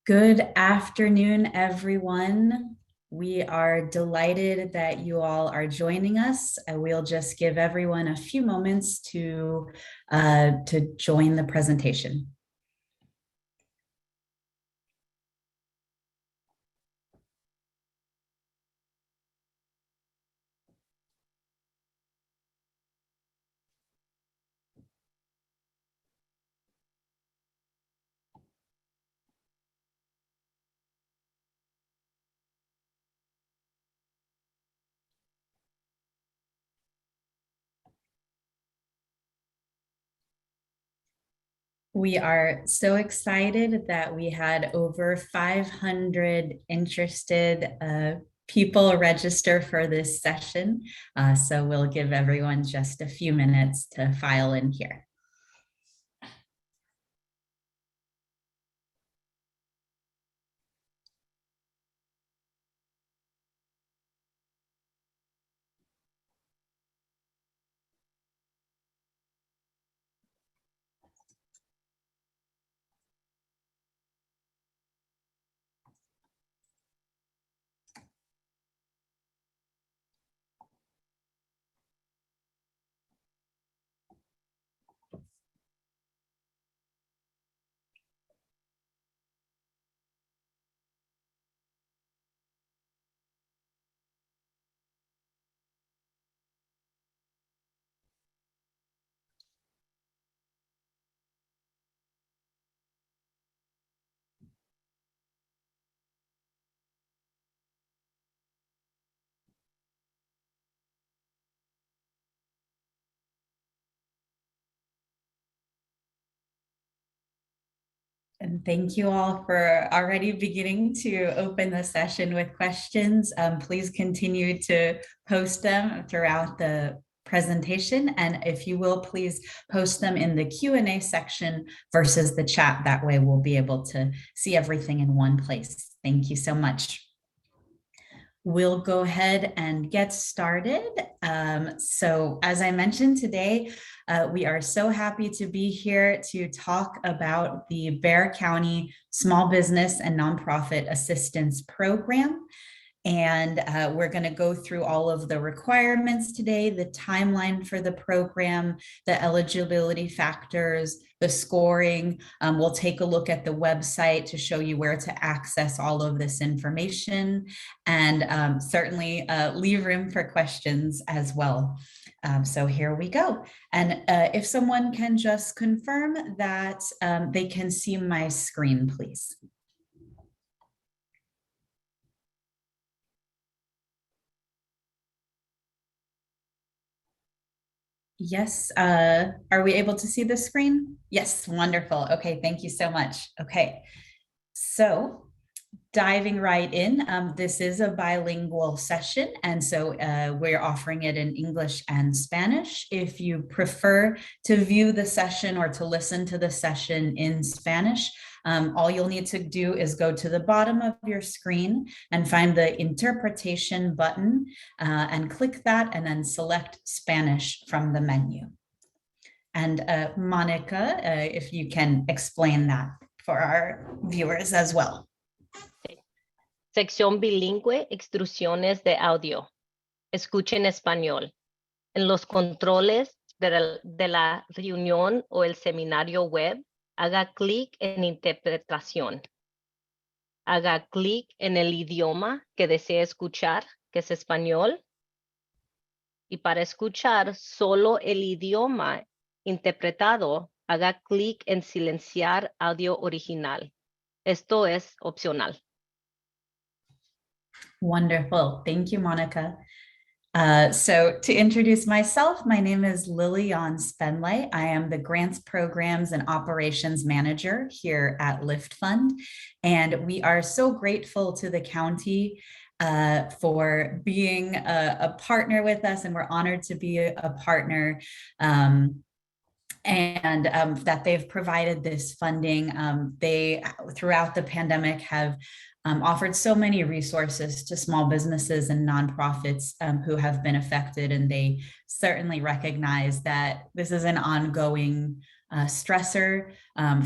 Good afternoon, everyone. We are delighted that you all are joining us. We'll just give everyone a few moments to join the presentation. We are so excited that we had over 500 interested people register for this session. So we'll give everyone just a few minutes to file in here. And thank you all for already beginning to open the session with questions. Please continue to post them throughout the presentation. And if you will, please post them in the Q&A section versus the chat. That way we'll be able to see everything in one place. Thank you so much. We'll go ahead and get started. So as I mentioned today, we are so happy to be here to talk about the Bexar County Small Business and Nonprofit Assistance Program. And we're going to go through all of the requirements today, the timeline for the program, the eligibility factors, the scoring. We'll take a look at the website to show you where to access all of this information, and certainly leave room for questions as well. So here we go. And if someone can just confirm that they can see my screen, please. Yes, are we able to see the screen? Yes, wonderful. Okay, thank you so much. Okay, so diving right in, this is a bilingual session, and so we're offering it in English and Spanish. If you prefer to view the session or to listen to the session in Spanish, all you'll need to do is go to the bottom of your screen and find the interpretation button and click that, and then select Spanish from the menu. And Monica, if you can explain that for our viewers as well. Sección bilingüe, extrusiones de audio. Escuche en español. En los controles de la reunión o el seminario web, haga clic en interpretación. Haga clic en el idioma que desea escuchar, que es español. Y para escuchar solo el idioma interpretado, haga clic en silenciar audio original. Esto es opcional. Wonderful. Thank you, Monica. So to introduce myself, my name is Lillian Spenley. I am the Grants Programs and Operations Manager here at Lift Fund. And we are so grateful to the county for being a partner with us, and we're honored to be a partner. And that they've provided this funding. They, throughout the pandemic, have offered so many resources to small businesses and nonprofits who have been affected, and they certainly recognize that this is an ongoing stressor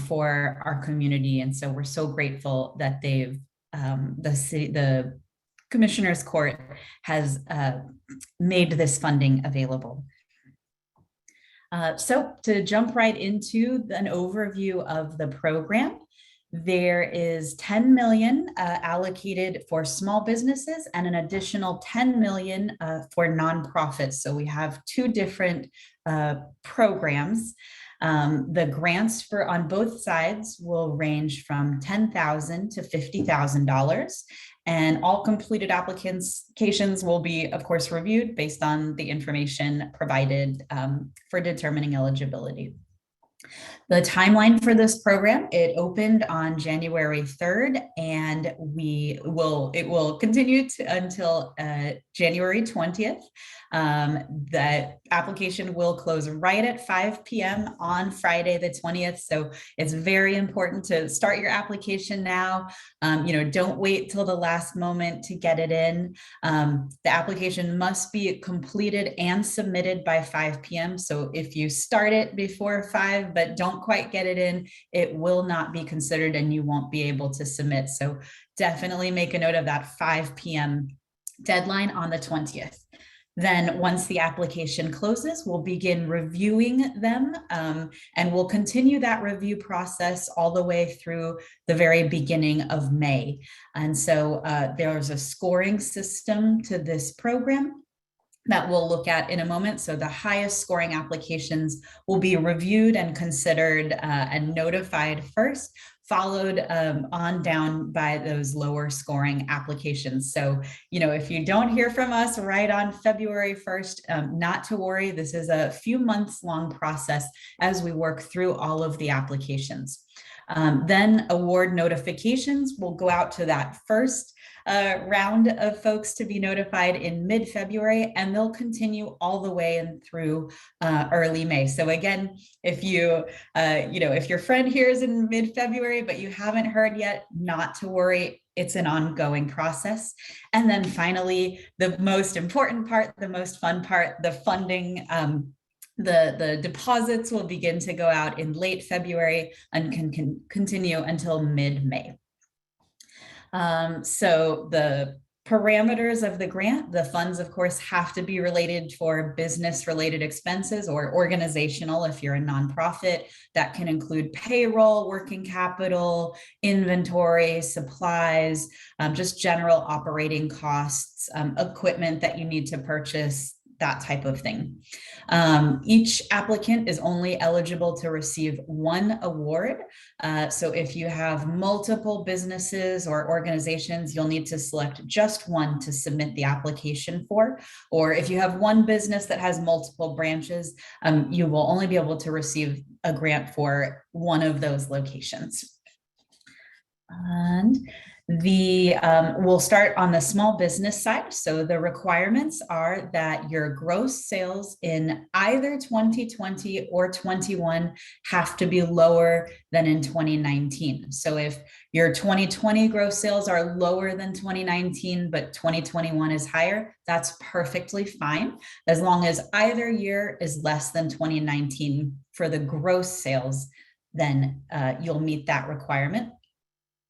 for our community. And so we're so grateful that the Commissioner's Court has made this funding available. So to jump right into an overview of the program, there is 10 million allocated for small businesses and an additional 10 million for nonprofits. So we have two different programs. The grants on both sides will range from $10,000 to $50,000. And all completed applications will be, of course, reviewed based on the information provided for determining eligibility. The timeline for this program, it opened on January 3rd, and it will continue until January 20th. The application will close right at 5 p.m. on Friday the 20th. So it's very important to start your application now. Don't wait till the last moment to get it in. The application must be completed and submitted by 5 p.m. So if you start it before 5 but don't quite get it in, it will not be considered and you won't be able to submit. So definitely make a note of that 5 p.m. deadline on the 20th. Then once the application closes, we'll begin reviewing them, and we'll continue that review process all the way through the very beginning of May. And so there's a scoring system to this program that we'll look at in a moment. So the highest scoring applications will be reviewed and considered and notified first, followed on down by those lower scoring applications. So, if you don't hear from us right on February 1st, not to worry, this is a few months long process as we work through all of the applications. Then award notifications will go out to that first round of folks to be notified in mid-February, and they'll continue all the way and through early May. So again, if if your friend hears in mid-February, but you haven't heard yet, not to worry. It's an ongoing process. And then finally, the most important part, the most fun part, the funding. The deposits will begin to go out in late February and can continue until mid-May. So the parameters of the grant, the funds, of course, have to be related for business-related expenses or organizational if you're a nonprofit. That can include payroll, working capital, inventory, supplies, just general operating costs, equipment that you need to purchase, that type of thing. Each applicant is only eligible to receive one award. So if you have multiple businesses or organizations, you'll need to select just one to submit the application for. Or if you have one business that has multiple branches, you will only be able to receive a grant for one of those locations. And we'll start on the small business side. So the requirements are that your gross sales in either 2020 or 21 have to be lower than in 2019. So if your 2020 gross sales are lower than 2019, but 2021 is higher, that's perfectly fine, as long as either year is less than 2019 for the gross sales, then you'll meet that requirement.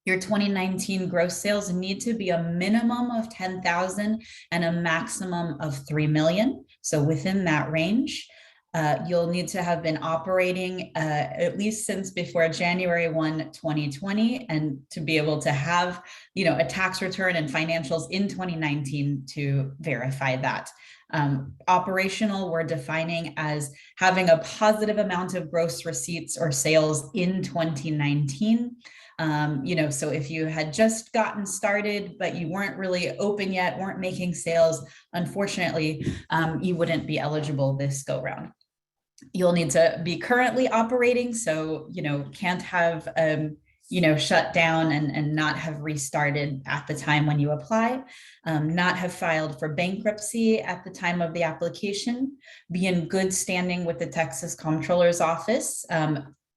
Your 2019 gross sales need to be a minimum of 10,000 and a maximum of 3 million. So within that range, you'll need to have been operating at least since before January 1, 2020, and to be able to have, a tax return and financials in 2019 to verify that. Operational, we're defining as having a positive amount of gross receipts or sales in 2019. So if you had just gotten started, but you weren't really open yet, weren't making sales, unfortunately, you wouldn't be eligible this go round. You'll need to be currently operating. So, can't have, shut down and not have restarted at the time when you apply, not have filed for bankruptcy at the time of the application, be in good standing with the Texas Comptroller's Office.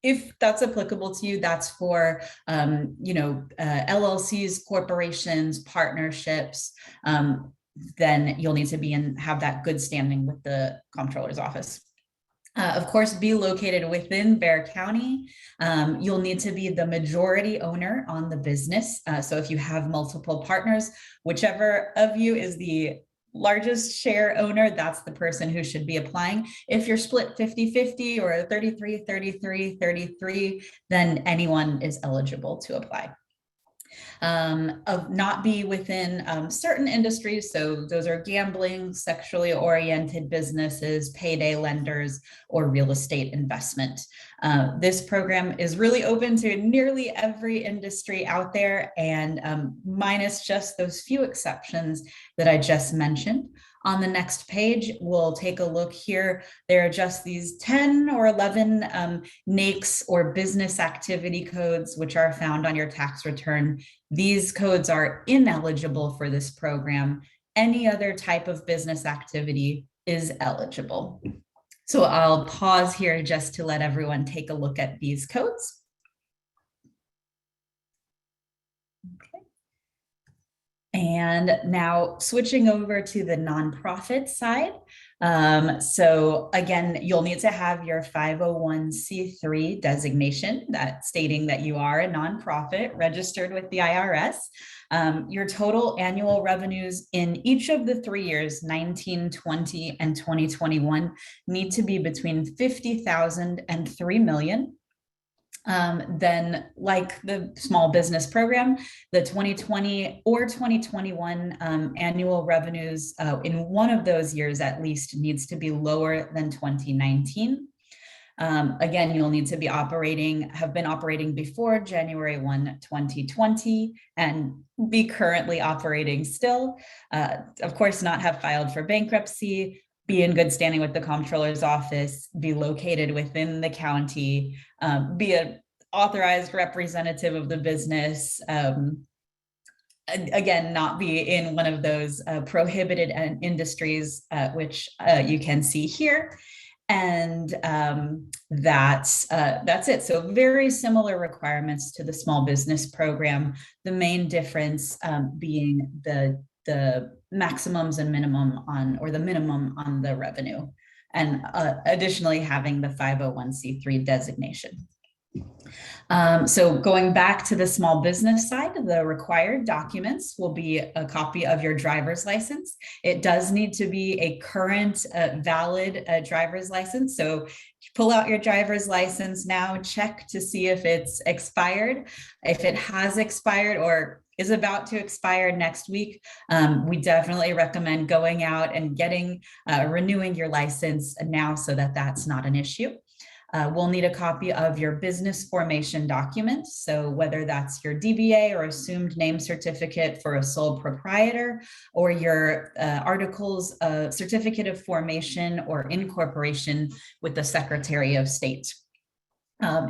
If that's applicable to you, that's for, LLCs, corporations, partnerships, then you'll need to be have that good standing with the Comptroller's Office. Of course, be located within Bexar County. You'll need to be the majority owner on the business. So if you have multiple partners, whichever of you is the largest share owner, that's the person who should be applying. If you're split 50-50 or 33-33-33, then anyone is eligible to apply. Of not be within certain industries. So those are gambling, sexually oriented businesses, payday lenders, or real estate investment. This program is really open to nearly every industry out there, and minus just those few exceptions that I just mentioned. On the next page, we'll take a look here. There are just these 10 or 11 NAICS or business activity codes, which are found on your tax return. These codes are ineligible for this program. Any other type of business activity is eligible. So I'll pause here just to let everyone take a look at these codes. Okay. And now switching over to the nonprofit side. So again, you'll need to have your 501c3 designation, that stating that you are a nonprofit registered with the IRS. Your total annual revenues in each of the 3 years, 19, 20, and 2021, need to be between 50,000 and 3 million. Then like the small business program, the 2020 or 2021 annual revenues in one of those years at least needs to be lower than 2019. Again, you'll need to be have been operating before January 1, 2020, and be currently operating still. Of course, not have filed for bankruptcy, be in good standing with the comptroller's office, be located within the county, be an authorized representative of the business, again, not be in one of those prohibited industries, which you can see here. And that's it. So very similar requirements to the small business program. The main difference being the maximums and minimum on, or the minimum on the revenue, and additionally having the 501c3 designation. So going back to the small business side, the required documents will be a copy of your driver's license. It does need to be a current, valid driver's license. So pull out your driver's license now, check to see if it's expired. If it has expired or is about to expire next week, we definitely recommend going out and renewing your license now so that that's not an issue. We'll need a copy of your business formation document. So whether that's your DBA or assumed name certificate for a sole proprietor, or your articles of certificate of formation or incorporation with the Secretary of State.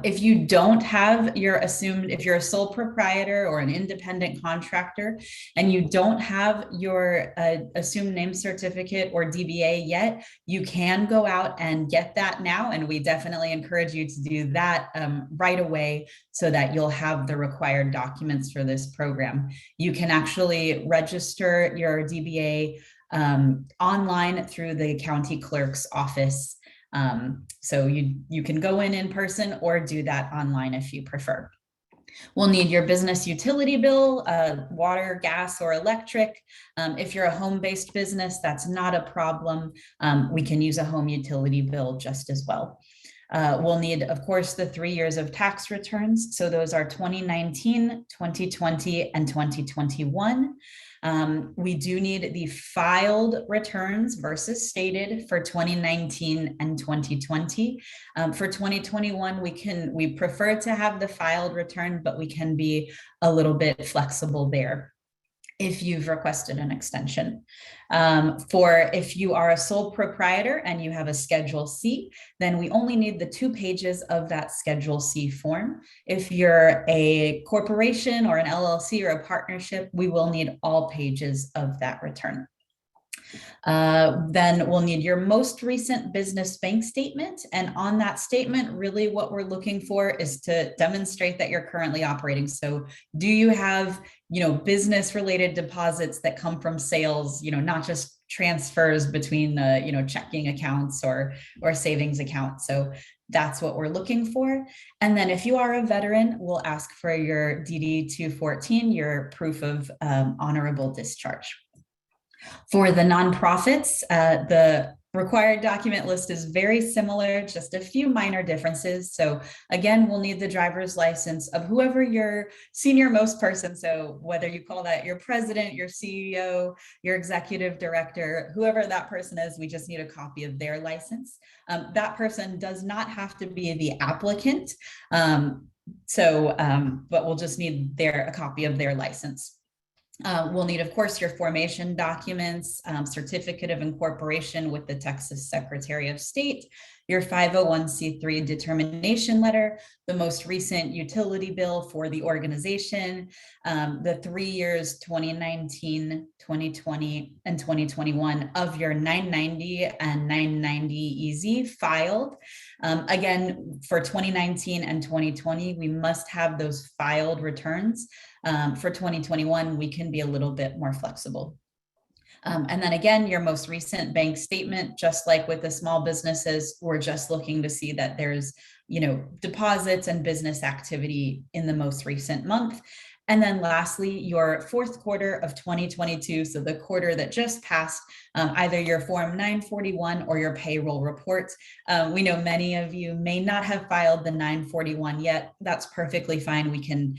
If you don't have if you're a sole proprietor or an independent contractor and you don't have your assumed name certificate or DBA yet, you can go out and get that now. And we definitely encourage you to do that right away so that you'll have the required documents for this program. You can actually register your DBA online through the county clerk's office. So you can go in person or do that online if you prefer. We'll need your business utility bill, water, gas, or electric. If you're a home-based business, that's not a problem. We can use a home utility bill just as well. We'll need, of course, the 3 years of tax returns. So those are 2019, 2020, and 2021. We do need the filed returns versus stated for 2019 and 2020. For 2021, we prefer to have the filed return, but we can be a little bit flexible there if you've requested an extension. If you are a sole proprietor and you have a Schedule C, then we only need the 2 pages of that Schedule C form. If you're a corporation or an LLC or a partnership, we will need all pages of that return. Then we'll need your most recent business bank statement. And on that statement, really what we're looking for is to demonstrate that you're currently operating. So do you have, business related deposits that come from sales, not just transfers between checking accounts or savings accounts. So that's what we're looking for. And then if you are a veteran, we'll ask for your DD-214, your proof of honorable discharge. For the nonprofits, the required document list is very similar, just a few minor differences. So again, we'll need the driver's license of whoever your senior most person. So whether you call that your president, your CEO, your executive director, whoever that person is, we just need a copy of their license. That person does not have to be the applicant. But we'll just need a copy of their license. We'll need, of course, your formation documents, certificate of incorporation with the Texas Secretary of State, your 501c3 determination letter, the most recent utility bill for the organization, the 3 years, 2019, 2020, and 2021 of your 990 and 990 EZ filed. Again, for 2019 and 2020, we must have those filed returns. For 2021, we can be a little bit more flexible. And then again, your most recent bank statement, just like with the small businesses, we're just looking to see that there's, deposits and business activity in the most recent month. And then lastly, your fourth quarter of 2022, so the quarter that just passed, either your Form 941 or your payroll report. We know many of you may not have filed the 941 yet. That's perfectly fine. We can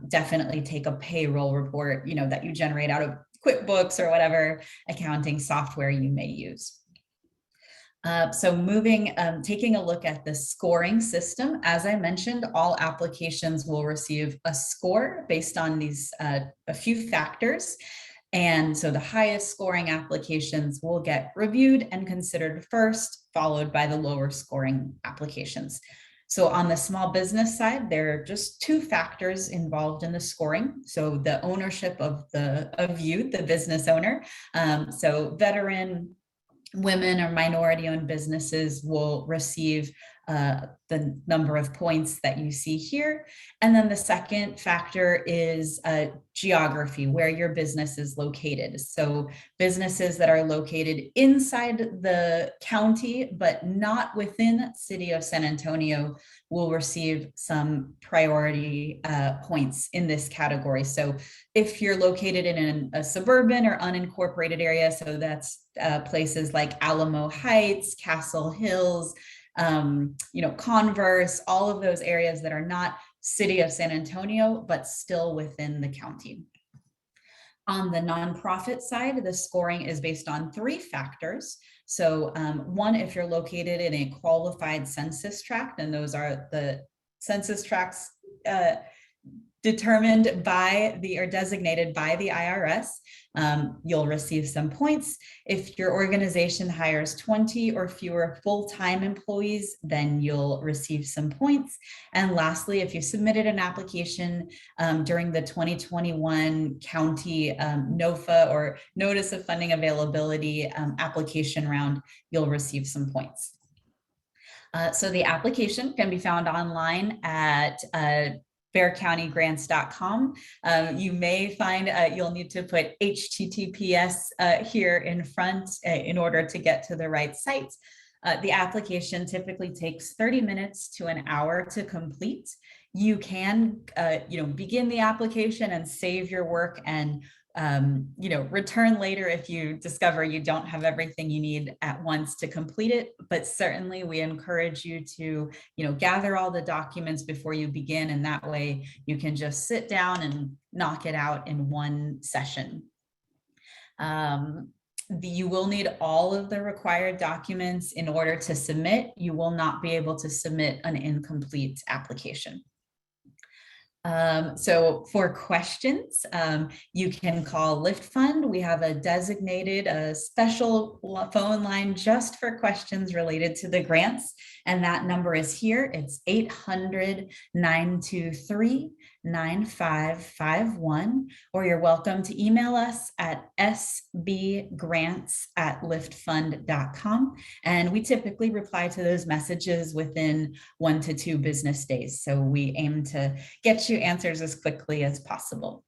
definitely take a payroll report, that you generate out of QuickBooks or whatever accounting software you may use. Taking a look at the scoring system, as I mentioned, all applications will receive a score based on these a few factors. And so the highest scoring applications will get reviewed and considered first, followed by the lower scoring applications. So on the small business side, there are just two factors involved in the scoring. So the ownership of you, the business owner. So veteran, women or minority-owned businesses will receive the number of points that you see here. And then the second factor is geography, where your business is located. So businesses that are located inside the county, but not within City of San Antonio, will receive some priority points in this category. So if you're located in a suburban or unincorporated area, so that's places like Alamo Heights, Castle Hills, Converse, all of those areas that are not City of San Antonio, but still within the county. On the nonprofit side, the scoring is based on three factors. So one, if you're located in a qualified census tract, and those are the census tracts determined by or designated by the IRS, you'll receive some points. If your organization hires 20 or fewer full-time employees, then you'll receive some points. And lastly, if you submitted an application during the 2021 county NOFA or Notice of Funding Availability application round, you'll receive some points. So the application can be found online at bearcountygrants.com. You may find you'll need to put HTTPS here in front in order to get to the right site. The application typically takes 30 minutes to an hour to complete. You can begin the application and save your work and return later if you discover you don't have everything you need at once to complete it. But certainly we encourage you to, gather all the documents before you begin. And that way you can just sit down and knock it out in one session. You will need all of the required documents in order to submit. You will not be able to submit an incomplete application. So for questions, you can call Lift Fund. We have a designated, special phone line just for questions related to the grants. And that number is here. It's 800-923-9551, or you're welcome to email us at sbgrants@liftfund.com. And we typically reply to those messages within 1 to 2 business days. So we aim to get you answers as quickly as possible.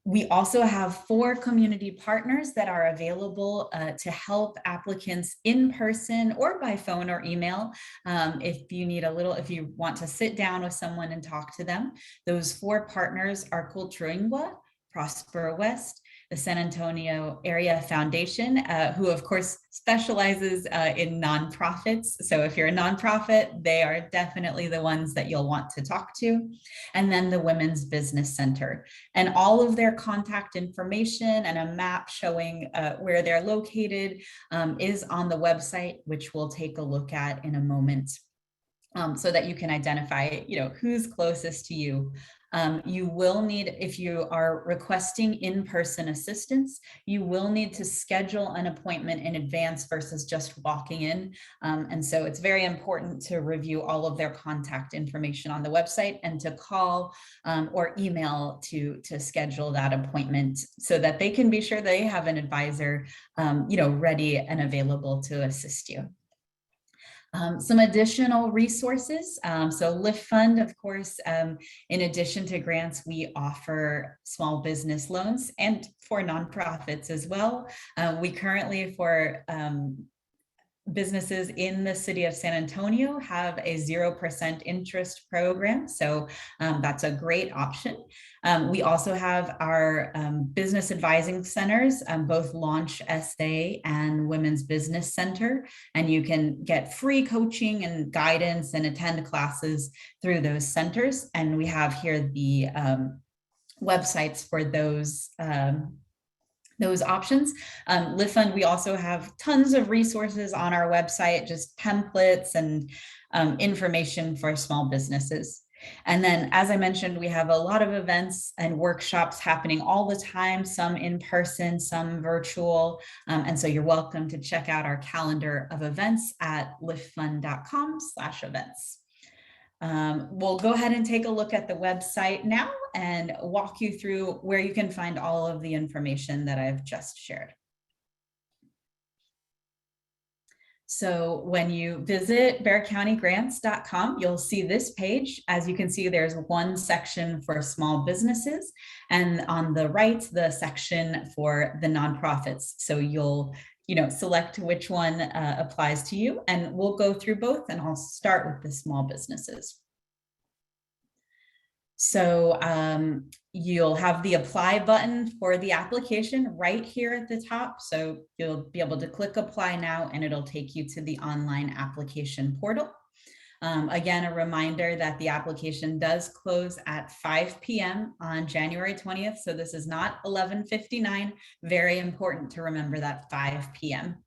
We also have 4 community partners that are available to help applicants in person or by phone or email. If you want to sit down with someone and talk to them. Those 4 partners are Culturingua, Prosper West, the San Antonio Area Foundation, who of course specializes in nonprofits. So if you're a nonprofit, they are definitely the ones that you'll want to talk to. And then the Women's Business Center. And all of their contact information and a map showing where they're located is on the website, which we'll take a look at in a moment. So that you can identify, who's closest to you. You will need, if you are requesting in-person assistance, you will need to schedule an appointment in advance versus just walking in. And so it's very important to review all of their contact information on the website and to call or email to schedule that appointment so that they can be sure they have an advisor, ready and available to assist you. Some additional resources. So Lift Fund, of course, in addition to grants, we offer small business loans and for nonprofits as well. We currently, for businesses in the city of San Antonio, have a 0% interest program. So that's a great option. We also have our business advising centers, both Launch SA and Women's Business Center. And you can get free coaching and guidance and attend classes through those centers. And we have here the websites for those options. Lift Fund, we also have tons of resources on our website, just templates and information for small businesses. And then, as I mentioned, we have a lot of events and workshops happening all the time, some in person, some virtual. And so you're welcome to check out our calendar of events at liftfund.com/events. We'll go ahead and take a look at the website now and walk you through where you can find all of the information that I've just shared. So when you visit bearcountygrants.com, you'll see this page. As you can see, there's one section for small businesses, and on the right, the section for the nonprofits. So you'll select which one applies to you, and we'll go through both, and I'll start with the small businesses. So you'll have the apply button for the application right here at the top. So you'll be able to click apply now, and it'll take you to the online application portal. Again, a reminder that the application does close at 5 p.m. on January 20th. So this is not 11:59. Very important to remember that 5 p.m.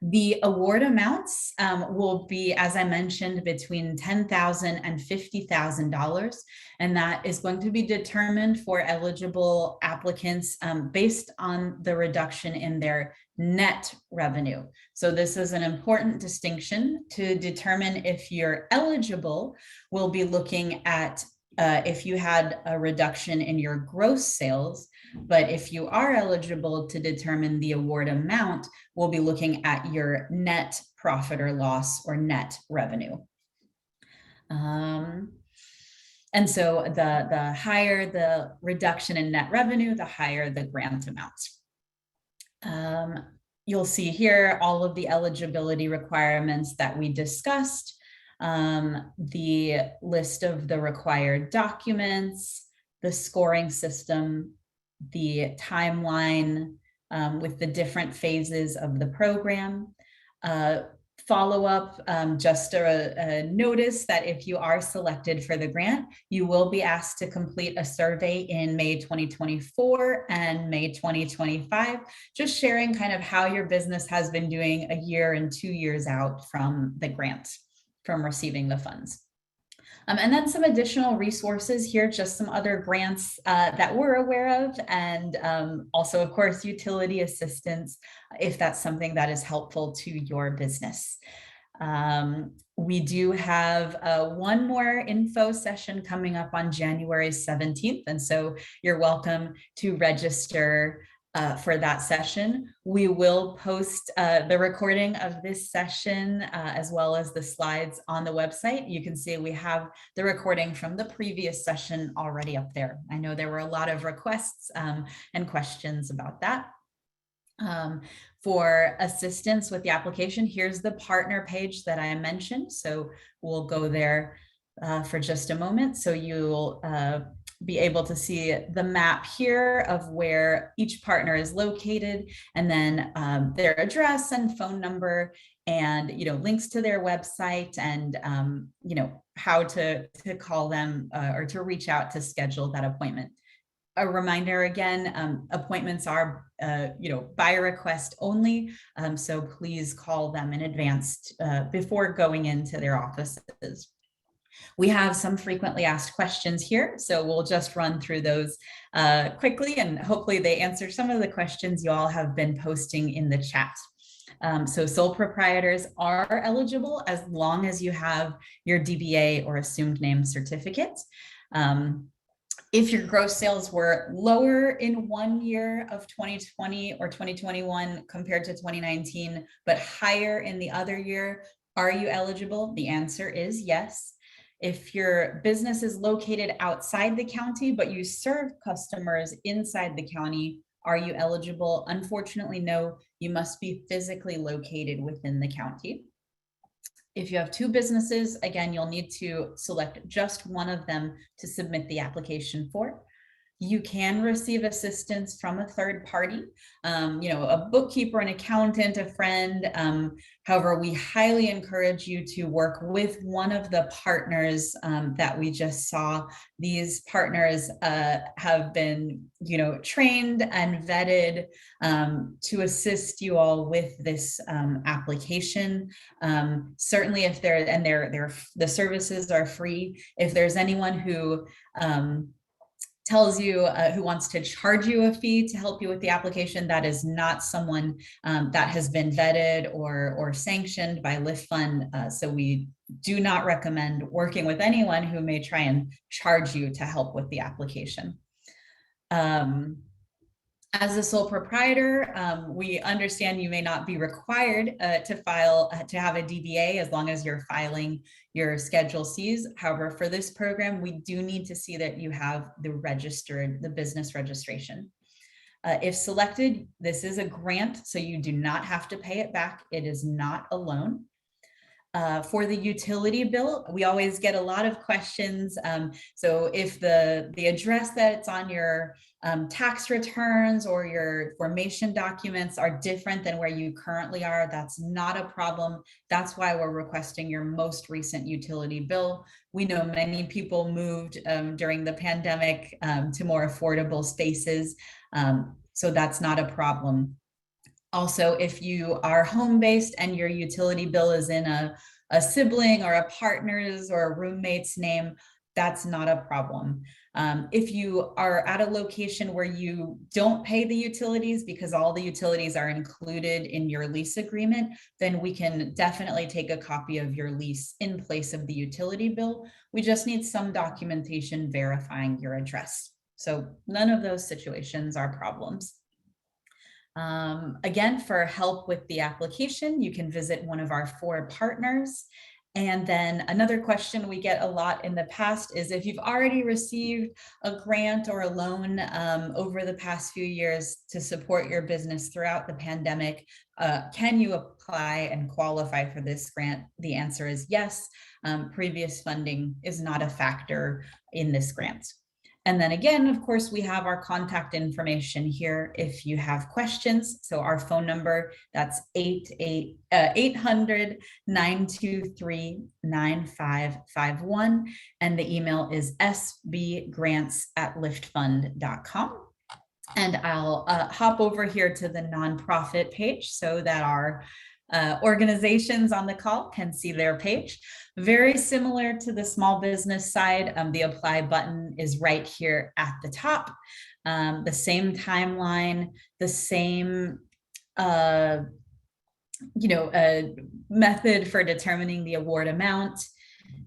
The award amounts will be, as I mentioned, between $10,000 and $50,000, and that is going to be determined for eligible applicants based on the reduction in their net revenue. So this is an important distinction. To determine if you're eligible, we'll be looking at if you had a reduction in your gross sales. But if you are eligible to determine the award amount, we'll be looking at your net profit or loss or net revenue. And so the higher the reduction in net revenue, the higher the grant amount. You'll see here all of the eligibility requirements that we discussed, the list of the required documents, the scoring system, the timeline with the different phases of the program. Follow up, just a notice that if you are selected for the grant, you will be asked to complete a survey in May 2024 and May 2025, just sharing kind of how your business has been doing a year and 2 years out from the grant, from receiving the funds. And then some additional resources here, just some other grants that we're aware of, and also, of course, utility assistance, if that's something that is helpful to your business. We do have one more info session coming up on January 17th, and so you're welcome to register for that session. We will post the recording of this session as well as the slides on the website. You can see we have the recording from the previous session already up there. I know there were a lot of requests and questions about that. For assistance with the application, here's the partner page that I mentioned. So we'll go there for just a moment. So you'll be able to see the map here of where each partner is located, and then their address and phone number, and links to their website, and how to call them or to reach out to schedule that appointment. A reminder again, appointments are by request only, so please call them in advance before going into their offices. We have some frequently asked questions here, so we'll just run through those quickly, and hopefully they answer some of the questions you all have been posting in the chat. So sole proprietors are eligible as long as you have your DBA or assumed name certificate. If your gross sales were lower in 1 year of 2020 or 2021 compared to 2019, but higher in the other year, are you eligible? The answer is yes. If your business is located outside the county, but you serve customers inside the county, are you eligible? Unfortunately, no, you must be physically located within the county. If you have two businesses, again, you'll need to select just one of them to submit the application for. You can receive assistance from a third party, a bookkeeper, an accountant, a friend. However, we highly encourage you to work with one of the partners that we just saw. These partners have been, trained and vetted to assist you all with this application. Certainly, if the services are free. If there's anyone who tells you who wants to charge you a fee to help you with the application, that is not someone that has been vetted or sanctioned by Lift Fund. So we do not recommend working with anyone who may try and charge you to help with the application. As a sole proprietor, we understand you may not be required to have a DBA as long as you're filing your Schedule Cs. However, for this program, we do need to see that you have the business registration. If selected, this is a grant, so you do not have to pay it back. It is not a loan. For the utility bill, we always get a lot of questions. So if the address that's on your tax returns or your formation documents are different than where you currently are, that's not a problem. That's why we're requesting your most recent utility bill. We know many people moved during the pandemic to more affordable spaces, so that's not a problem. Also, if you are home-based and your utility bill is in a sibling or a partner's or a roommate's name, that's not a problem. If you are at a location where you don't pay the utilities because all the utilities are included in your lease agreement, then we can definitely take a copy of your lease in place of the utility bill. We just need some documentation verifying your address. So none of those situations are problems. Again, for help with the application, you can visit one of our 4 partners. And then another question we get a lot in the past is if you've already received a grant or a loan over the past few years to support your business throughout the pandemic, can you apply and qualify for this grant? The answer is yes. Previous funding is not a factor in this grant. And then again, of course, we have our contact information here if you have questions. So our phone number, that's 800-923-9551. And the email is sbgrants@liftfund.com. And I'll hop over here to the nonprofit page so that our organizations on the call can see their page. Very similar to the small business side, the apply button is right here at the top. The same timeline, the same method for determining the award amount.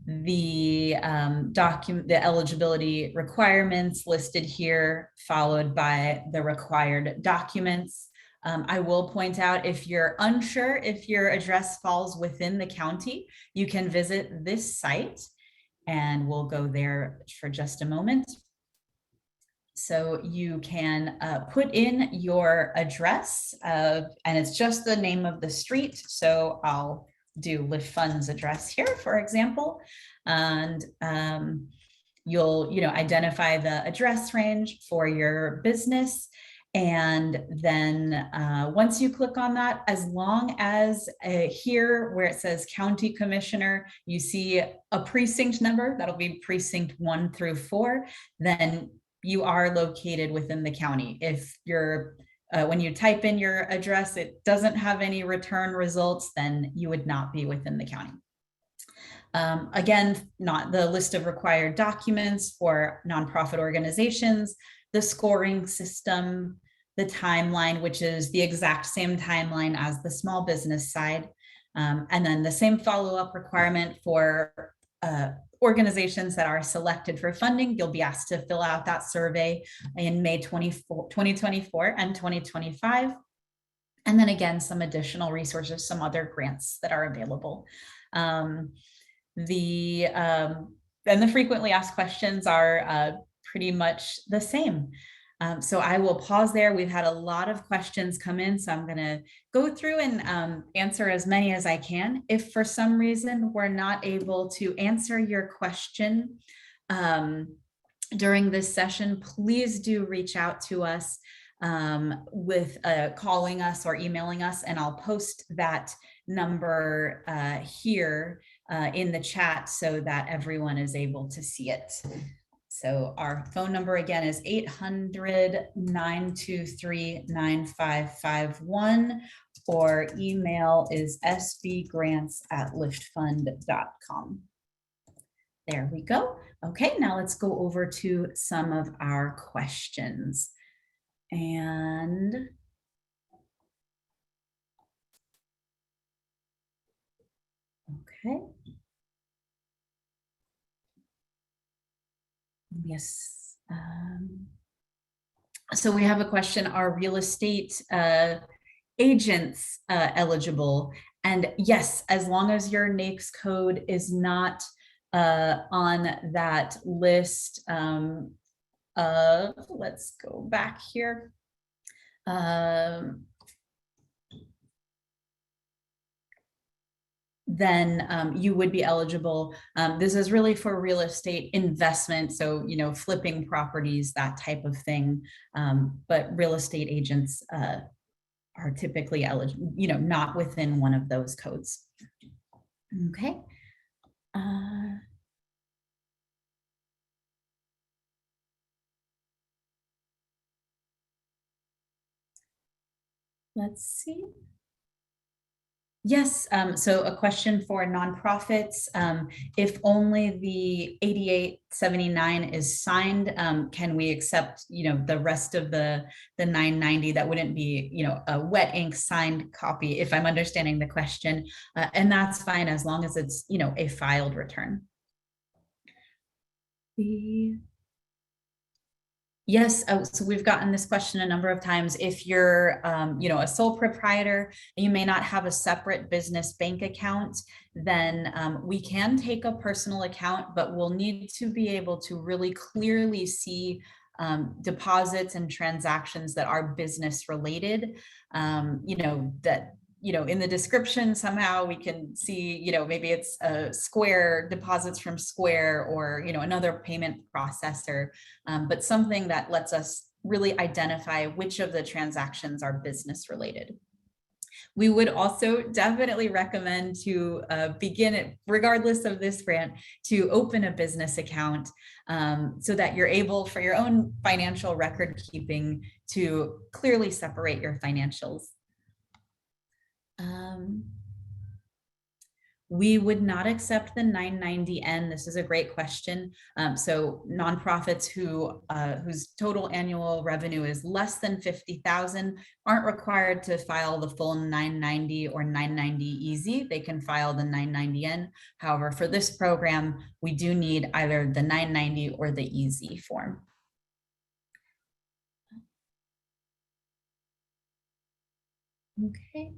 the the eligibility requirements listed here, followed by the required documents. I will point out, if you're unsure if your address falls within the county, you can visit this site, and we'll go there for just a moment. So you can put in your address, and it's just the name of the street. So I'll do Lift Fund's address here, for example, and you'll identify the address range for your business. And then once you click on that, as long as here where it says County Commissioner, you see a precinct number, that'll be precinct 1 through 4, then you are located within the county. If you're when you type in your address, it doesn't have any return results, then you would not be within the county. Again, not the list of required documents for nonprofit organizations, the scoring system, the timeline, which is the exact same timeline as the small business side, and then the same follow-up requirement for organizations that are selected for funding. You'll be asked to fill out that survey in May 2024 and 2025. And then again, some additional resources, some other grants that are available. And the frequently asked questions are pretty much the same. So I will pause there. We've had a lot of questions come in, so I'm going to go through and answer as many as I can. If for some reason we're not able to answer your question during this session, please do reach out to us with calling us or emailing us, and I'll post that number here in the chat so that everyone is able to see it. So our phone number again is 800-923-9551, or email is sbgrants@liftfund.com. There we go. Okay, now let's go over to some of our questions. And okay. Yes. So we have a question: are real estate agents eligible? And yes, as long as your NAICS code is not on that list. Let's go back here. Then you would be eligible. This is really for real estate investment, so flipping properties, that type of thing. But real estate agents are typically eligible, not within one of those codes. Okay. Let's see. Yes, so a question for nonprofits. If only the 8879 is signed, can we accept, the rest of the 990? That wouldn't be, a wet ink signed copy, if I'm understanding the question. And that's fine as long as it's, a filed return. Yes, so we've gotten this question a number of times. If you're, a sole proprietor, and you may not have a separate business bank account, then we can take a personal account, but we'll need to be able to really clearly see deposits and transactions that are business related. In the description, somehow we can see, maybe it's Square, deposits from Square, or, another payment processor, but something that lets us really identify which of the transactions are business related. We would also definitely recommend to begin it, regardless of this grant, to open a business account so that you're able, for your own financial record keeping, to clearly separate your financials. We would not accept the 990N. This is a great question. So nonprofits whose total annual revenue is less than 50,000 aren't required to file the full 990 or 990 easy. They can file the 990N. However, for this program, we do need either the 990 or the easy form. Okay.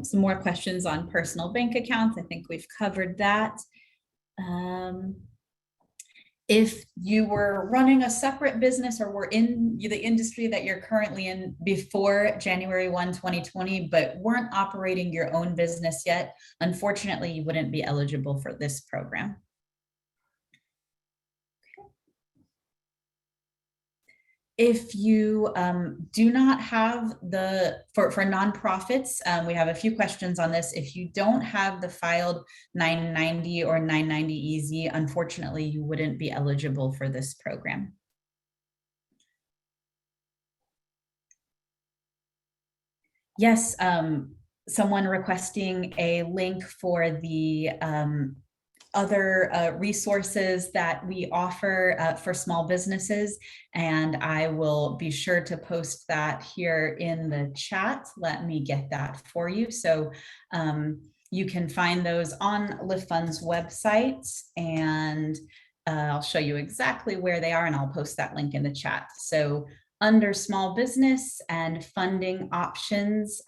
Some more questions on personal bank accounts. I think we've covered that. If you were running a separate business or were in the industry that you're currently in before January 1, 2020, but weren't operating your own business yet, unfortunately, you wouldn't be eligible for this program. If you do not have for nonprofits, we have a few questions on this. If you don't have the filed 990 or 990 easy, unfortunately, you wouldn't be eligible for this program. Yes, someone requesting a link for the other resources that we offer for small businesses, and I will be sure to post that here in the chat. Let me get that for you. So you can find those on Lift Fund's website, and I'll show you exactly where they are, and I'll post that link in the chat. So under small business and funding options,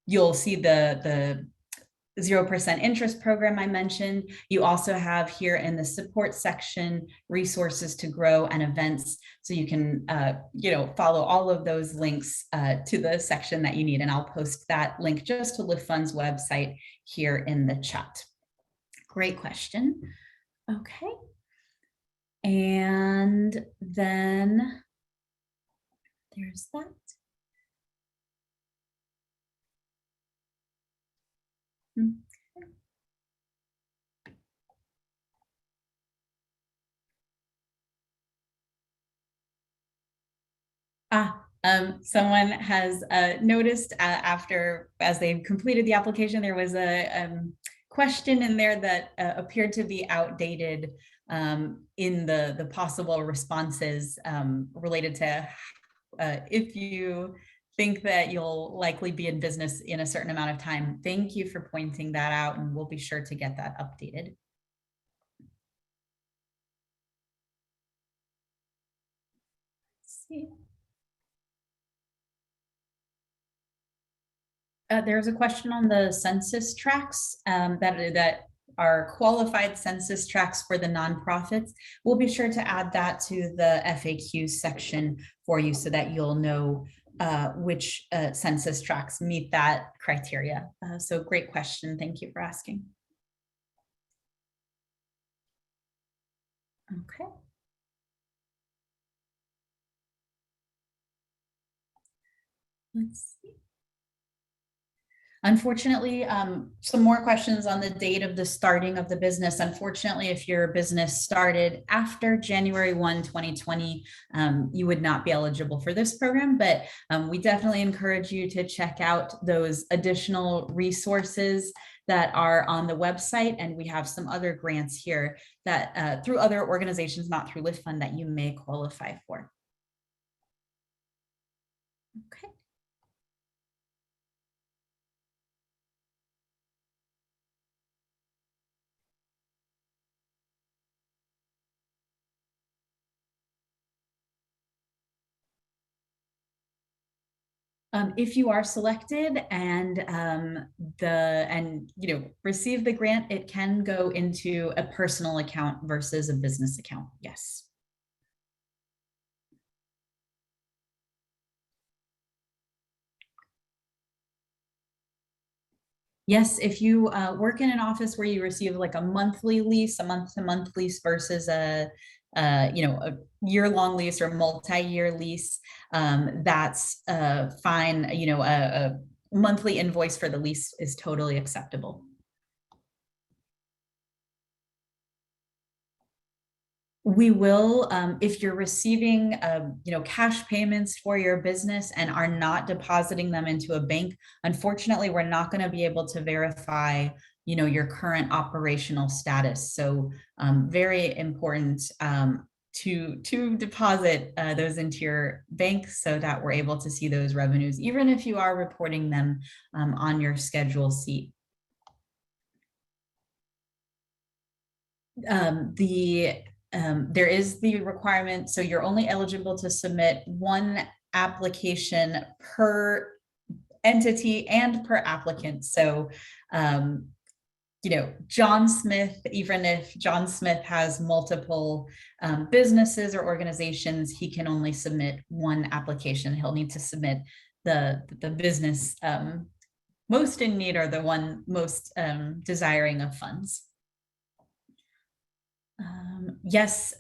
you'll see the 0% interest program I mentioned. You also have here in the support section, resources to grow and events. So you can, follow all of those links to the section that you need. And I'll post that link just to Lift Fund's website here in the chat. Great question. Okay. And then there's that. Someone has noticed as they've completed the application, there was a question in there that appeared to be outdated in the possible responses related to if you think that you'll likely be in business in a certain amount of time. Thank you for pointing that out, and we'll be sure to get that updated. Let's see. There's a question on the census tracts that are qualified census tracts for the nonprofits. We'll be sure to add that to the FAQ section for you so that you'll know which census tracts meet that criteria. So great question. Thank you for asking. Okay. Let's see. Unfortunately, some more questions on the date of the starting of the business. Unfortunately, if your business started after January 1, 2020, you would not be eligible for this program, but we definitely encourage you to check out those additional resources that are on the website. And we have some other grants here that through other organizations, not through Lift Fund, that you may qualify for. Okay. If you are selected and receive the grant, it can go into a personal account versus a business account. Yes. Yes, if you work in an office where you receive like a monthly lease, a month-to-month lease versus a year-long lease or multi-year lease, that's fine. A monthly invoice for the lease is totally acceptable. We will, if you're receiving, cash payments for your business and are not depositing them into a bank, unfortunately, we're not going to be able to verify, your current operational status. So very important to deposit those into your bank so that we're able to see those revenues, even if you are reporting them on your Schedule C. There is the requirement, so you're only eligible to submit one application per entity and per applicant. So, John Smith, even if John Smith has multiple businesses or organizations, he can only submit one application. He'll need to submit the business most in need or the one most desiring of funds. Yes,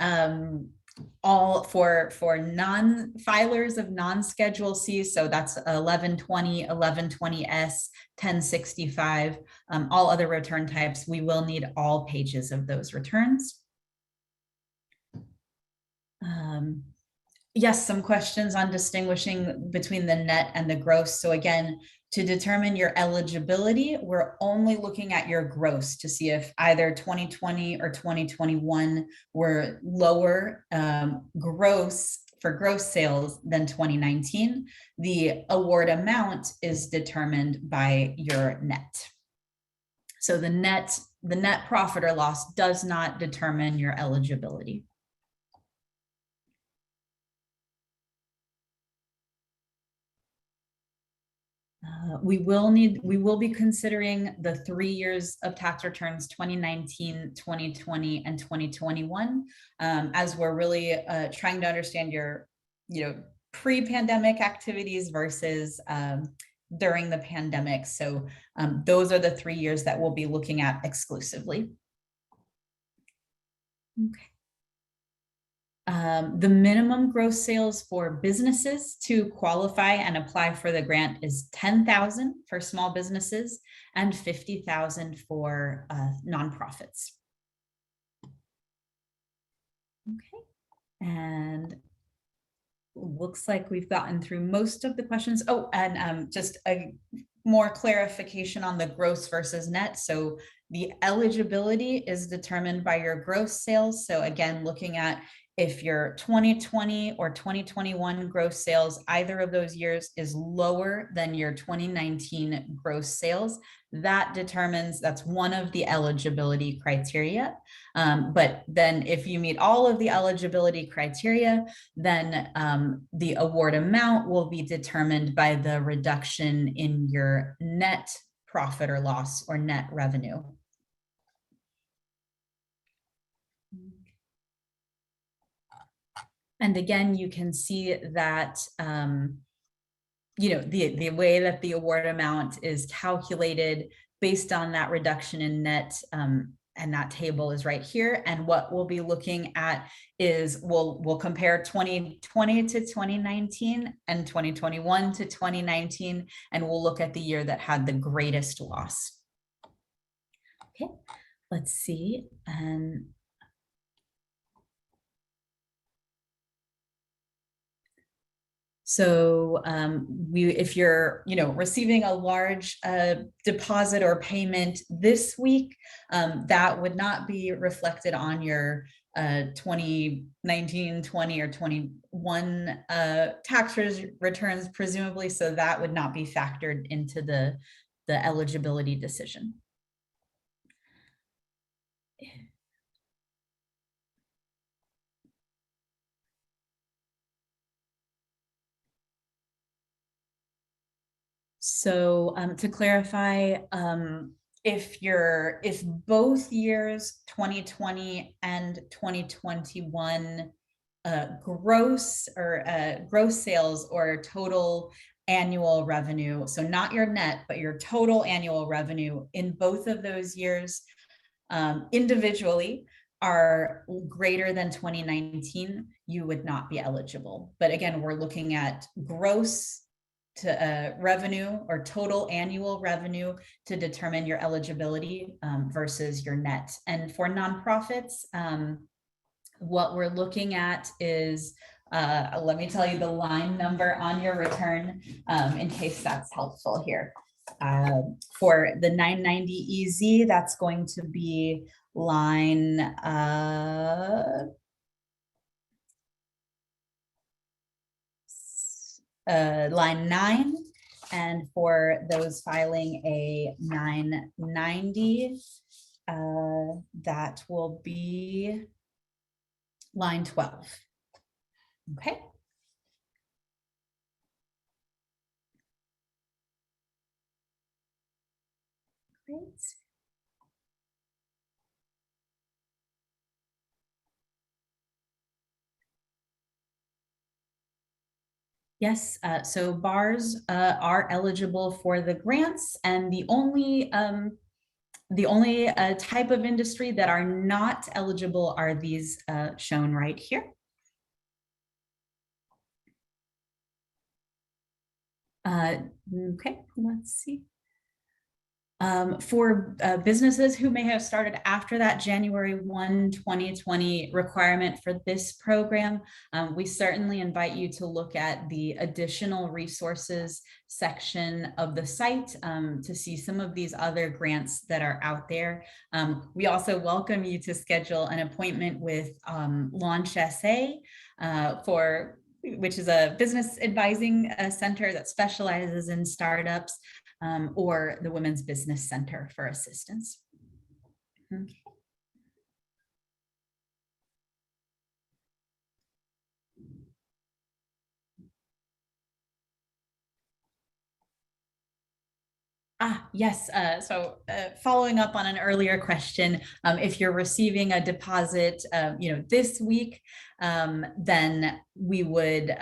all for non-filers of non-Schedule C, so that's 1120, 1120S, 1065, all other return types, we will need all pages of those returns. Yes, some questions on distinguishing between the net and the gross. So again, to determine your eligibility, we're only looking at your gross to see if either 2020 or 2021 were lower gross sales than 2019. The award amount is determined by your net. So the net profit or loss does not determine your eligibility. We will be considering the 3 years of tax returns, 2019, 2020, and 2021, as we're really trying to understand your, pre-pandemic activities versus during the pandemic. So those are the 3 years that we'll be looking at exclusively. Okay. The minimum gross sales for businesses to qualify and apply for the grant is $10,000 for small businesses and $50,000 for nonprofits. Okay, and looks like we've gotten through most of the questions. Oh, and just a more clarification on the gross versus net. So the eligibility is determined by your gross sales. So again, looking at if your 2020 or 2021 gross sales, either of those years is lower than your 2019 gross sales, that's one of the eligibility criteria. But then if you meet all of the eligibility criteria, then the award amount will be determined by the reduction in your net profit or loss or net revenue. And again, you can see that, the way that the award amount is calculated based on that reduction in net, and that table is right here. And what we'll be looking at is we'll compare 2020 to 2019 and 2021 to 2019, and we'll look at the year that had the greatest loss. Okay, let's see. And so if you're, receiving a large deposit or payment this week, that would not be reflected on your 2019, 20, or 21 tax returns, presumably. So that would not be factored into the eligibility decision. So to clarify, if both years, 2020 and 2021, gross sales or total annual revenue, so not your net, but your total annual revenue in both of those years individually are greater than 2019, you would not be eligible. But again, we're looking at gross to revenue or total annual revenue to determine your eligibility versus your net. And for nonprofits, What we're looking at is, let me tell you the line number on your return, in case that's helpful here. For the 990 EZ, that's going to be line line 9, and for those filing a 990, that will be line 12. Okay. Great. Yes, so bars are eligible for the grants, and the only type of industry that are not eligible are these shown right here. Okay, let's see. For businesses who may have started after that January 1, 2020 requirement for this program, we certainly invite you to look at the additional resources section of the site to see some of these other grants that are out there. We also welcome you to schedule an appointment with Launch SA which is a business advising center that specializes in startups, or the Women's Business Center for assistance. Okay. Yes. Following up on an earlier question, if you're receiving a deposit, this week, then we would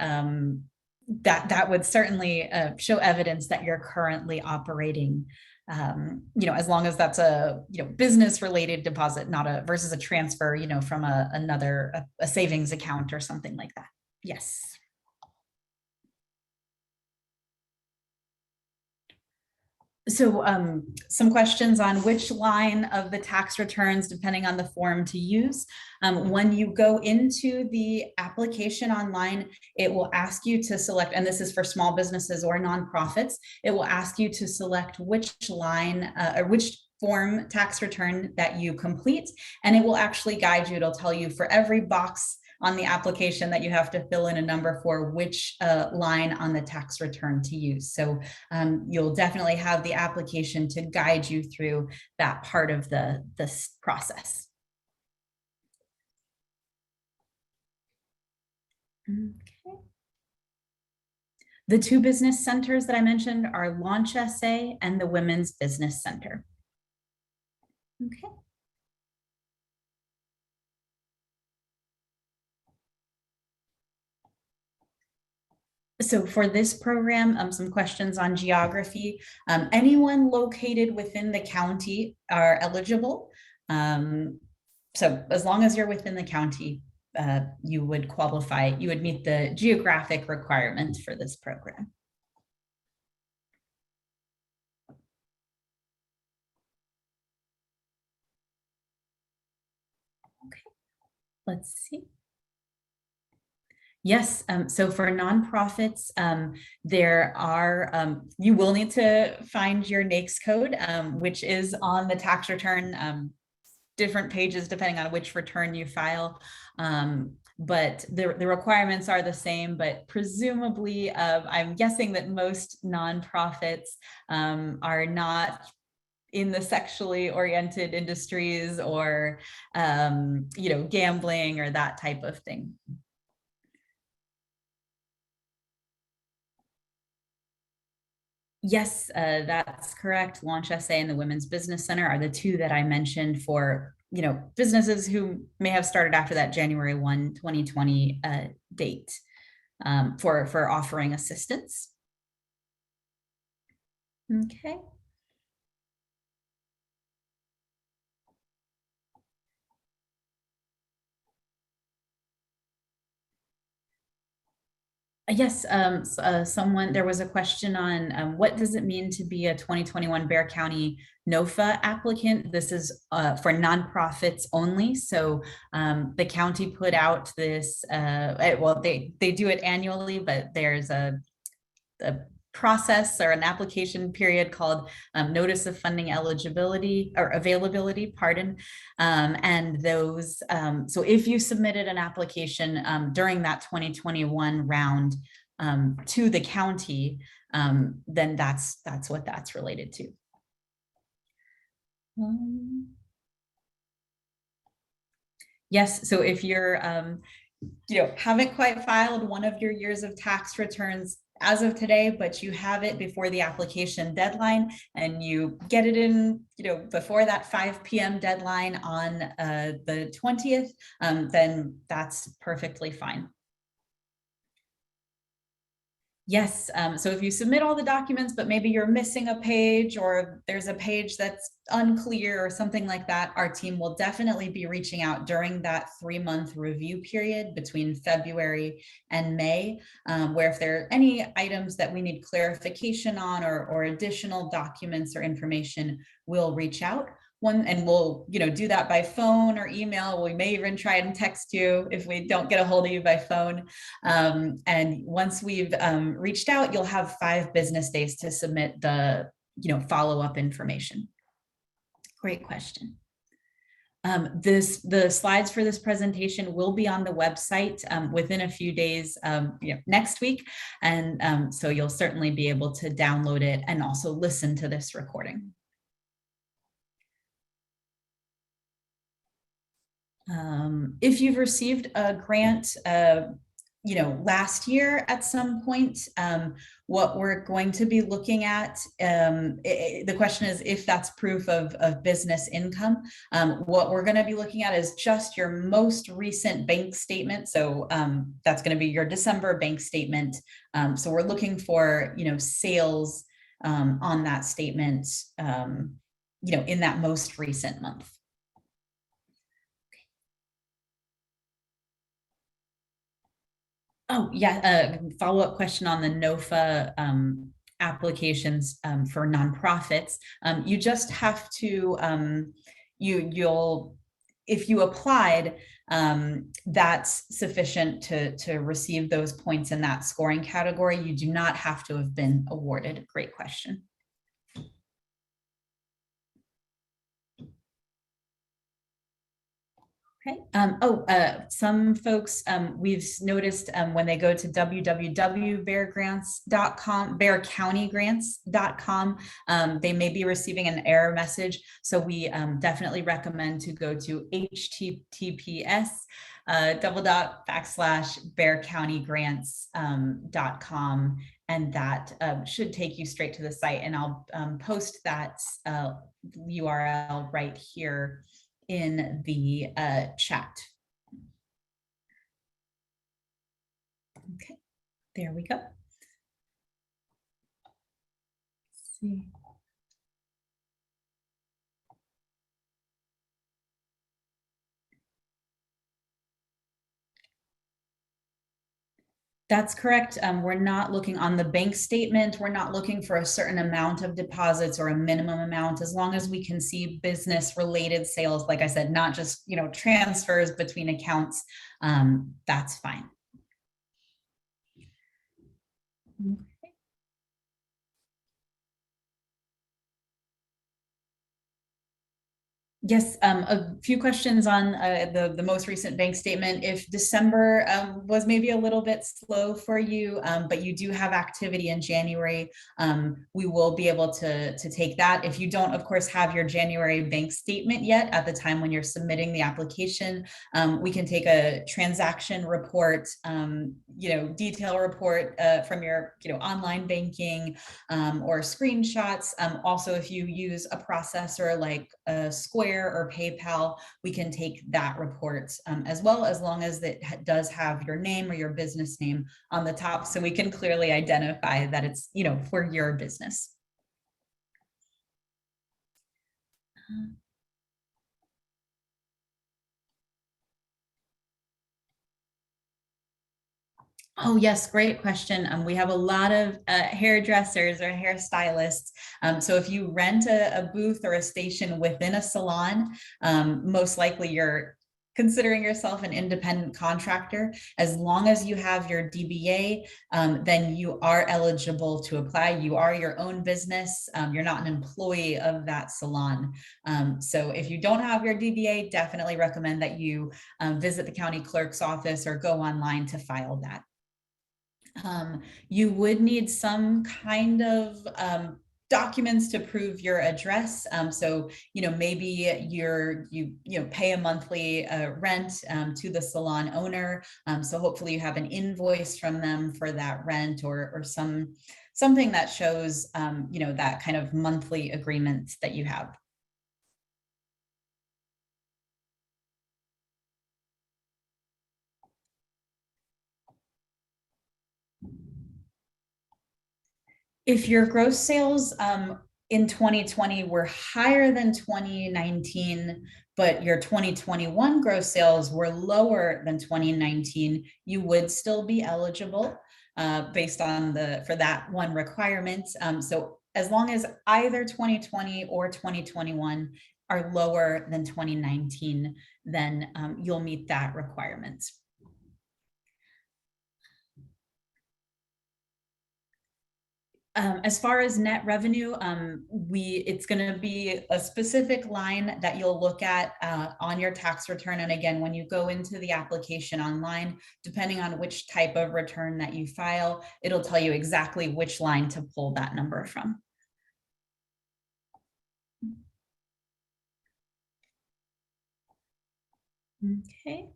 that would certainly show evidence that you're currently operating. As long as that's a business related deposit, not a versus a transfer, from another savings account or something like that. Yes. So some questions on which line of the tax returns, depending on the form to use. When you go into the application online, it will ask you to select, and this is for small businesses or nonprofits, it will ask you to select which line or which form tax return that you complete, and it will actually guide you. It'll tell you for every box on the application that you have to fill in a number for which line on the tax return to use. So you'll definitely have the application to guide you through that part of this process. Okay. The two business centers that I mentioned are Launch SA and the Women's Business Center. Okay. So for this program, some questions on geography. Anyone located within the county are eligible. So as long as you're within the county, you would qualify, you would meet the geographic requirements for this program. Okay, let's see. Yes, so for nonprofits, there are, you will need to find your NAICS code, which is on the tax return, different pages depending on which return you file. But the requirements are the same, but presumably, I'm guessing that most nonprofits are not in the sexually oriented industries or, gambling or that type of thing. Yes, that's correct. Launch SA and the Women's Business Center are the two that I mentioned for, businesses who may have started after that January 1, 2020 date for offering assistance. Okay. Yes, there was a question on what does it mean to be a 2021 Bexar County NOFA applicant? This is for nonprofits only. So the county put out this, well, they do it annually, but there's a process or an application period called notice of funding eligibility or availability, pardon. And those, so if you submitted an application during that 2021 round to the county, then that's what that's related to. Yes, so if you're haven't quite filed one of your years of tax returns as of today, but you have it before the application deadline and you get it in, before that 5 p.m. deadline on the 20th, then that's perfectly fine. Yes, so if you submit all the documents, but maybe you're missing a page or there's a page that's unclear or something like that, our team will definitely be reaching out during that 3-month review period between February and May, where if there are any items that we need clarification on or additional documents or information, we'll reach out. And we'll do that by phone or email. We may even try and text you if we don't get a hold of you by phone. And once we've reached out, you'll have 5 business days to submit the follow-up information. Great question. The slides for this presentation will be on the website within a few days, next week. And so you'll certainly be able to download it and also listen to this recording. If you've received a grant, last year at some point, what we're going to be looking at, the question is if that's proof of business income. What we're going to be looking at is just your most recent bank statement. So that's going to be your December bank statement. So we're looking for, sales on that statement, in that most recent month. Oh, yeah, follow-up question on the NOFA applications for nonprofits. You just have to, if you applied, that's sufficient to receive those points in that scoring category. You do not have to have been awarded. Great question. Okay. Some folks we've noticed when they go to www.beargrants.com, bearcountygrants.com, they may be receiving an error message. So we definitely recommend to go to https://bearcountygrants.com, and that should take you straight to the site. And I'll post that URL right here in the chat. Okay, there we go. Let's see. That's correct. We're not looking on the bank statement. We're not looking for a certain amount of deposits or a minimum amount, as long as we can see business related sales. Like I said, not just, transfers between accounts. That's fine. Yes, a few questions on the most recent bank statement. If December was maybe a little bit slow for you, but you do have activity in January, we will be able to take that. If you don't, of course, have your January bank statement yet at the time when you're submitting the application, we can take a transaction report, detail report from your online banking or screenshots. Also, if you use a processor like Square or PayPal, we can take that report as well, as long as it does have your name or your business name on the top, so we can clearly identify that it's for your business. Oh, yes, great question. We have a lot of hairdressers or hairstylists. So if you rent a booth or a station within a salon, most likely you're considering yourself an independent contractor. As long as you have your DBA, then you are eligible to apply. You are your own business. You're not an employee of that salon. So if you don't have your DBA, definitely recommend that you visit the county clerk's office or go online to file that. You would need some kind of documents to prove your address. So, maybe you pay a monthly rent to the salon owner. So hopefully you have an invoice from them for that rent or something that shows, that kind of monthly agreement that you have. If your gross sales in 2020 were higher than 2019, but your 2021 gross sales were lower than 2019, you would still be eligible based on for that one requirement. So as long as either 2020 or 2021 are lower than 2019, then you'll meet that requirement. As far as net revenue, it's going to be a specific line that you'll look at on your tax return. And again, when you go into the application online, depending on which type of return that you file, it'll tell you exactly which line to pull that number from. Okay.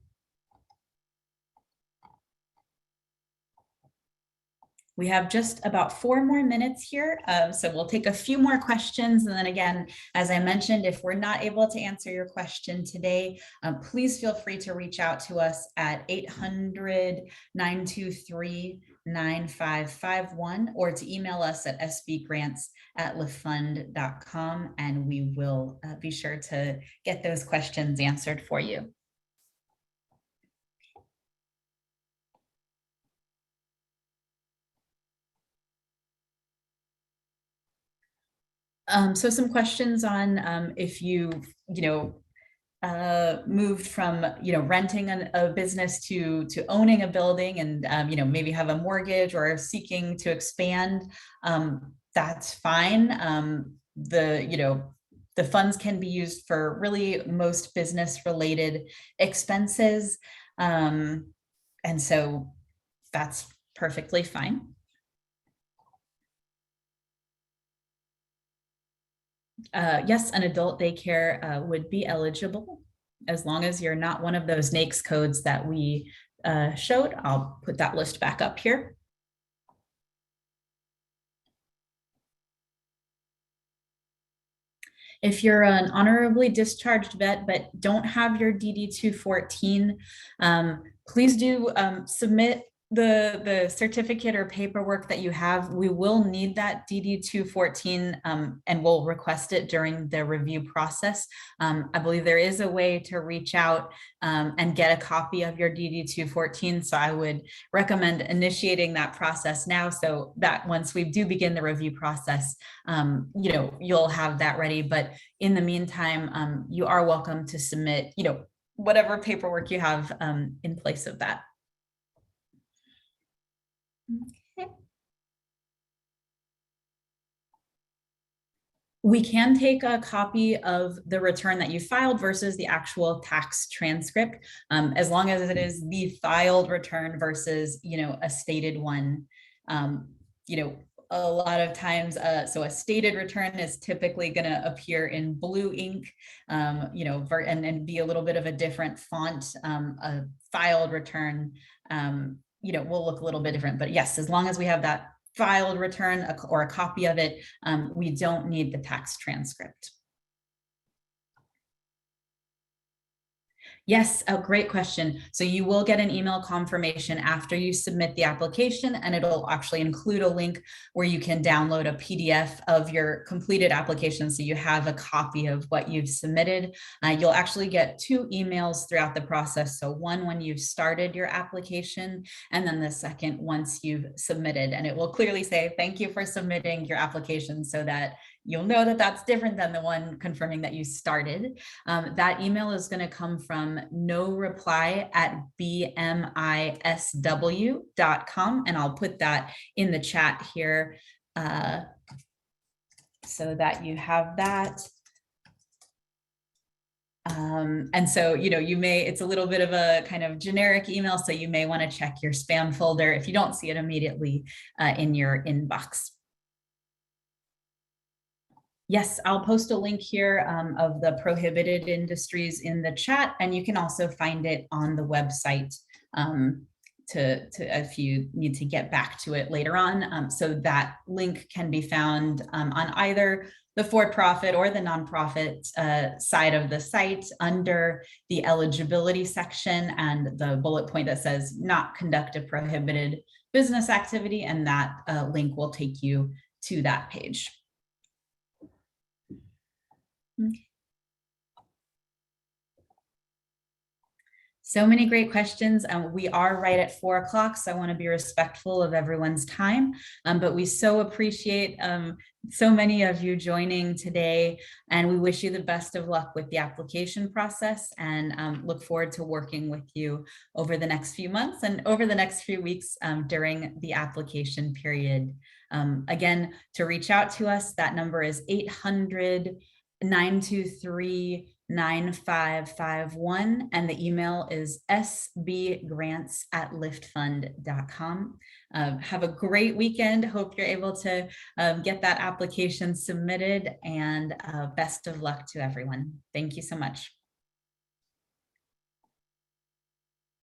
We have just about 4 more minutes here. So we'll take a few more questions. And then again, as I mentioned, if we're not able to answer your question today, please feel free to reach out to us at 800-923-9551 or to email us at sbgrants@lefund.com, and we will be sure to get those questions answered for you. So some questions on if you moved from renting a business to owning a building, and maybe have a mortgage or seeking to expand. That's fine. The funds can be used for really most business related expenses, and so that's perfectly fine. Yes, an adult daycare would be eligible as long as you're not one of those NAICS codes that we showed. I'll put that list back up here. If you're an honorably discharged vet but don't have your DD-214, please do submit the certificate or paperwork that you have. We will need that DD-214 and we'll request it during the review process. I believe there is a way to reach out and get a copy of your DD-214. So I would recommend initiating that process now, so that once we do begin the review process, you'll have that ready. But in the meantime, you are welcome to submit, whatever paperwork you have in place of that. Okay. We can take a copy of the return that you filed versus the actual tax transcript, as long as it is the filed return versus, a stated one. A lot of times, so a stated return is typically going to appear in blue ink, and be a little bit of a different font. A filed return, will look a little bit different. But yes, as long as we have that filed return or a copy of it, we don't need the tax transcript. Yes, a great question. So you will get an email confirmation after you submit the application, and it'll actually include a link where you can download a PDF of your completed application. So you have a copy of what you've submitted. You'll actually get 2 emails throughout the process. So one when you've started your application, and then the second once you've submitted. And it will clearly say, thank you for submitting your application, so that you'll know that that's different than the one confirming that you started. That email is going to come from noreply@bmisw.com, and I'll put that in the chat here so that you have that. And so, you may, it's a little bit of a kind of generic email, so you may want to check your spam folder if you don't see it immediately in your inbox. Yes, I'll post a link here of the prohibited industries in the chat, and you can also find it on the website if you need to get back to it later on. So that link can be found on either the for-profit or the nonprofit side of the site under the eligibility section, and the bullet point that says not conduct a prohibited business activity, and that link will take you to that page. So many great questions. We are right at 4 o'clock, so I want to be respectful of everyone's time. But we so appreciate so many of you joining today, and we wish you the best of luck with the application process, and look forward to working with you over the next few months and over the next few weeks during the application period. Again, to reach out to us, that number is 800-923-9551, and the email is sbgrants@liftfund.com. Have a great weekend. Hope you're able to get that application submitted, and best of luck to everyone. Thank you so much.